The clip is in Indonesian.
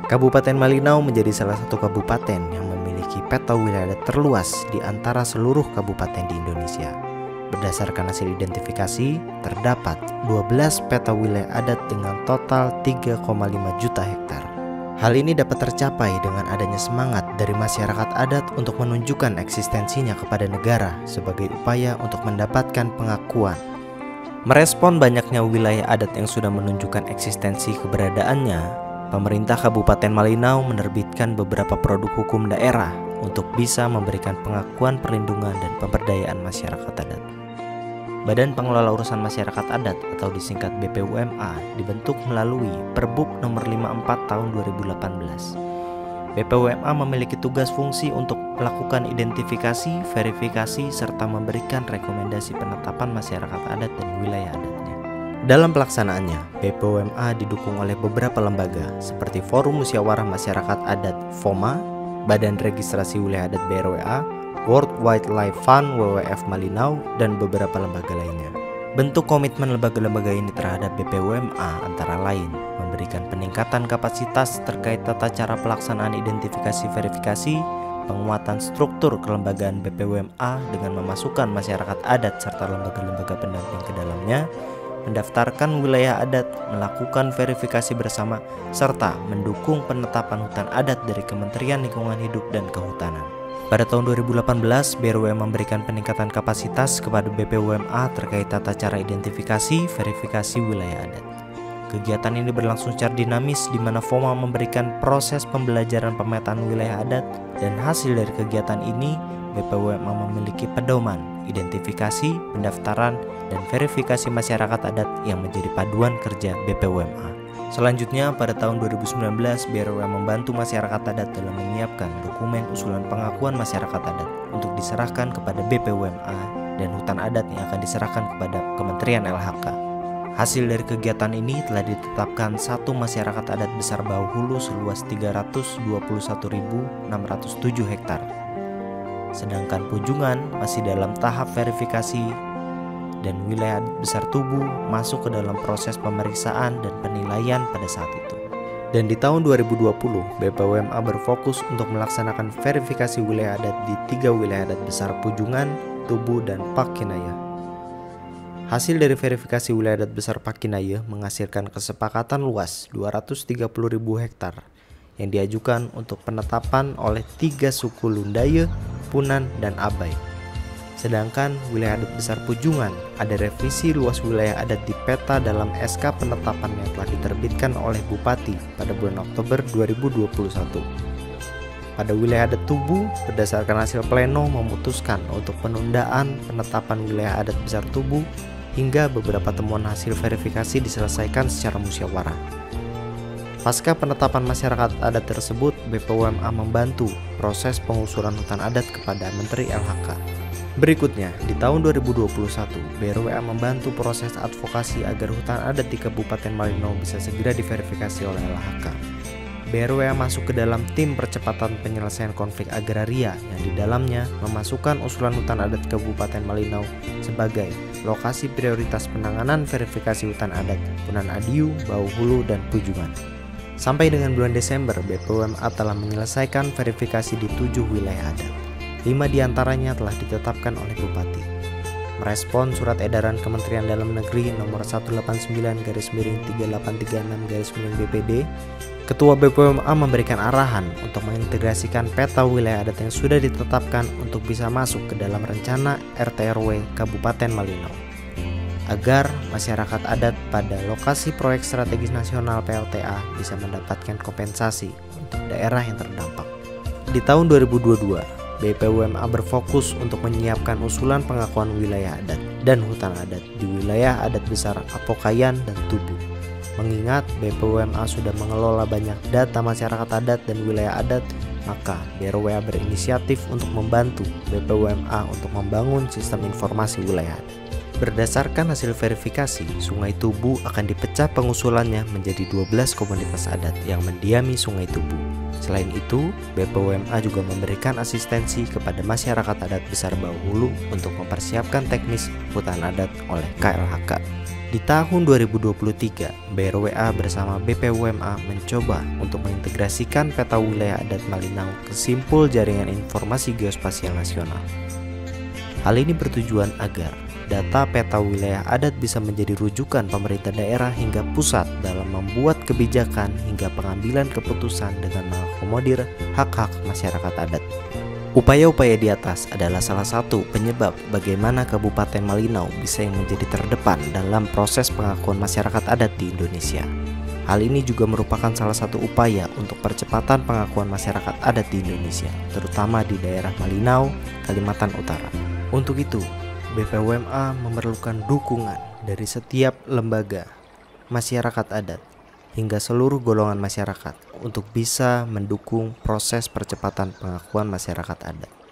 Kabupaten Malinau menjadi salah satu kabupaten yang memiliki peta wilayah adat terluas di antara seluruh kabupaten di Indonesia. Berdasarkan hasil identifikasi, terdapat 12 peta wilayah adat dengan total 3,5 juta hektar. Hal ini dapat tercapai dengan adanya semangat dari masyarakat adat untuk menunjukkan eksistensinya kepada negara sebagai upaya untuk mendapatkan pengakuan. Merespon banyaknya wilayah adat yang sudah menunjukkan eksistensi keberadaannya, pemerintah Kabupaten Malinau menerbitkan beberapa produk hukum daerah untuk bisa memberikan pengakuan perlindungan dan pemberdayaan masyarakat adat. Badan Pengelola Urusan Masyarakat Adat atau disingkat BPUMA dibentuk melalui Perbuk Nomor 54 Tahun 2018. BPUMA memiliki tugas fungsi untuk melakukan identifikasi, verifikasi, serta memberikan rekomendasi penetapan masyarakat adat dan wilayah adatnya. Dalam pelaksanaannya, BPUMA didukung oleh beberapa lembaga seperti Forum Musyawarah Masyarakat Adat (FOMA), Badan Registrasi Wilayah Adat (BRWA), World Wildlife Fund (WWF) Malinau, dan beberapa lembaga lainnya. Bentuk komitmen lembaga-lembaga ini terhadap BPUMA antara lain memberikan peningkatan kapasitas terkait tata cara pelaksanaan identifikasi verifikasi, penguatan struktur kelembagaan BPUMA dengan memasukkan masyarakat adat serta lembaga-lembaga pendamping ke dalamnya, mendaftarkan wilayah adat, melakukan verifikasi bersama, serta mendukung penetapan hutan adat dari Kementerian Lingkungan Hidup dan Kehutanan. Pada tahun 2018, BRWA memberikan peningkatan kapasitas kepada BPUMA terkait tata cara identifikasi, verifikasi wilayah adat. Kegiatan ini berlangsung secara dinamis di mana FOMA memberikan proses pembelajaran pemetaan wilayah adat, dan hasil dari kegiatan ini BPUMA memiliki pedoman, identifikasi, pendaftaran, dan verifikasi masyarakat adat yang menjadi paduan kerja BPUMA. Selanjutnya, pada tahun 2019, BRWA membantu masyarakat adat dalam menyiapkan dokumen usulan pengakuan masyarakat adat untuk diserahkan kepada BPUMA dan hutan adat yang akan diserahkan kepada Kementerian LHK. Hasil dari kegiatan ini telah ditetapkan satu masyarakat adat besar Bauhulu seluas 321.607 hektar. Sedangkan Pujungan masih dalam tahap verifikasi dan wilayah besar Tubu masuk ke dalam proses pemeriksaan dan penilaian pada saat itu. Dan di tahun 2020, BPUMA berfokus untuk melaksanakan verifikasi wilayah adat di 3 wilayah adat besar Pujungan, Tubu, dan Pakinaya. Hasil dari verifikasi wilayah adat besar Pakinaya menghasilkan kesepakatan luas 230.000 hektar yang diajukan untuk penetapan oleh 3 suku Lundaya, Punan, dan Abai. Sedangkan wilayah adat besar Pujungan ada revisi luas wilayah adat di peta dalam SK penetapan yang telah diterbitkan oleh Bupati pada bulan Oktober 2021. Pada wilayah adat Tubu, berdasarkan hasil pleno memutuskan untuk penundaan penetapan wilayah adat besar Tubu hingga beberapa temuan hasil verifikasi diselesaikan secara musyawarah. Pasca penetapan masyarakat adat tersebut, BPUMA membantu proses pengusulan hutan adat kepada Menteri LHK. Berikutnya, di tahun 2021, BRWA membantu proses advokasi agar hutan adat di Kabupaten Malinau bisa segera diverifikasi oleh LHK. BRWA masuk ke dalam tim percepatan penyelesaian konflik agraria yang di dalamnya memasukkan usulan hutan adat Kabupaten Malinau sebagai lokasi prioritas penanganan verifikasi hutan adat Punan Adiu, Bauhulu, dan Pujungan. Sampai dengan bulan Desember, BPUMA telah menyelesaikan verifikasi di 7 wilayah adat. 5 diantaranya telah ditetapkan oleh Bupati. Merespon surat edaran Kementerian Dalam Negeri nomor 189-3836-BPD, Ketua BPUMA memberikan arahan untuk mengintegrasikan peta wilayah adat yang sudah ditetapkan untuk bisa masuk ke dalam rencana RT/RW Kabupaten Malinau, agar masyarakat adat pada lokasi proyek strategis nasional PLTA bisa mendapatkan kompensasi untuk daerah yang terdampak. Di tahun 2022, BPUMA berfokus untuk menyiapkan usulan pengakuan wilayah adat dan hutan adat di wilayah adat besar Apokayan dan Tubu. Mengingat BPUMA sudah mengelola banyak data masyarakat adat dan wilayah adat, maka BRWA berinisiatif untuk membantu BPUMA untuk membangun sistem informasi wilayah adat. Berdasarkan hasil verifikasi, Sungai Tubu akan dipecah pengusulannya menjadi 12 komunitas adat yang mendiami Sungai Tubu. Selain itu, BPWMA juga memberikan asistensi kepada masyarakat adat Besar Bauhulu untuk mempersiapkan teknis hutan adat oleh KLHK. Di tahun 2023, BRWA bersama BPWMA mencoba untuk mengintegrasikan peta wilayah adat Malinau ke simpul jaringan informasi geospasial nasional. Hal ini bertujuan agar data peta wilayah adat bisa menjadi rujukan pemerintah daerah hingga pusat dalam membuat kebijakan hingga pengambilan keputusan dengan mengakomodir hak-hak masyarakat adat. Upaya-upaya di atas adalah salah satu penyebab bagaimana Kabupaten Malinau bisa yang menjadi terdepan dalam proses pengakuan masyarakat adat di Indonesia. Hal ini juga merupakan salah satu upaya untuk percepatan pengakuan masyarakat adat di Indonesia, terutama di daerah Malinau, Kalimantan Utara. Untuk itu, BPWMA memerlukan dukungan dari setiap lembaga, masyarakat adat, hingga seluruh golongan masyarakat untuk bisa mendukung proses percepatan pengakuan masyarakat adat.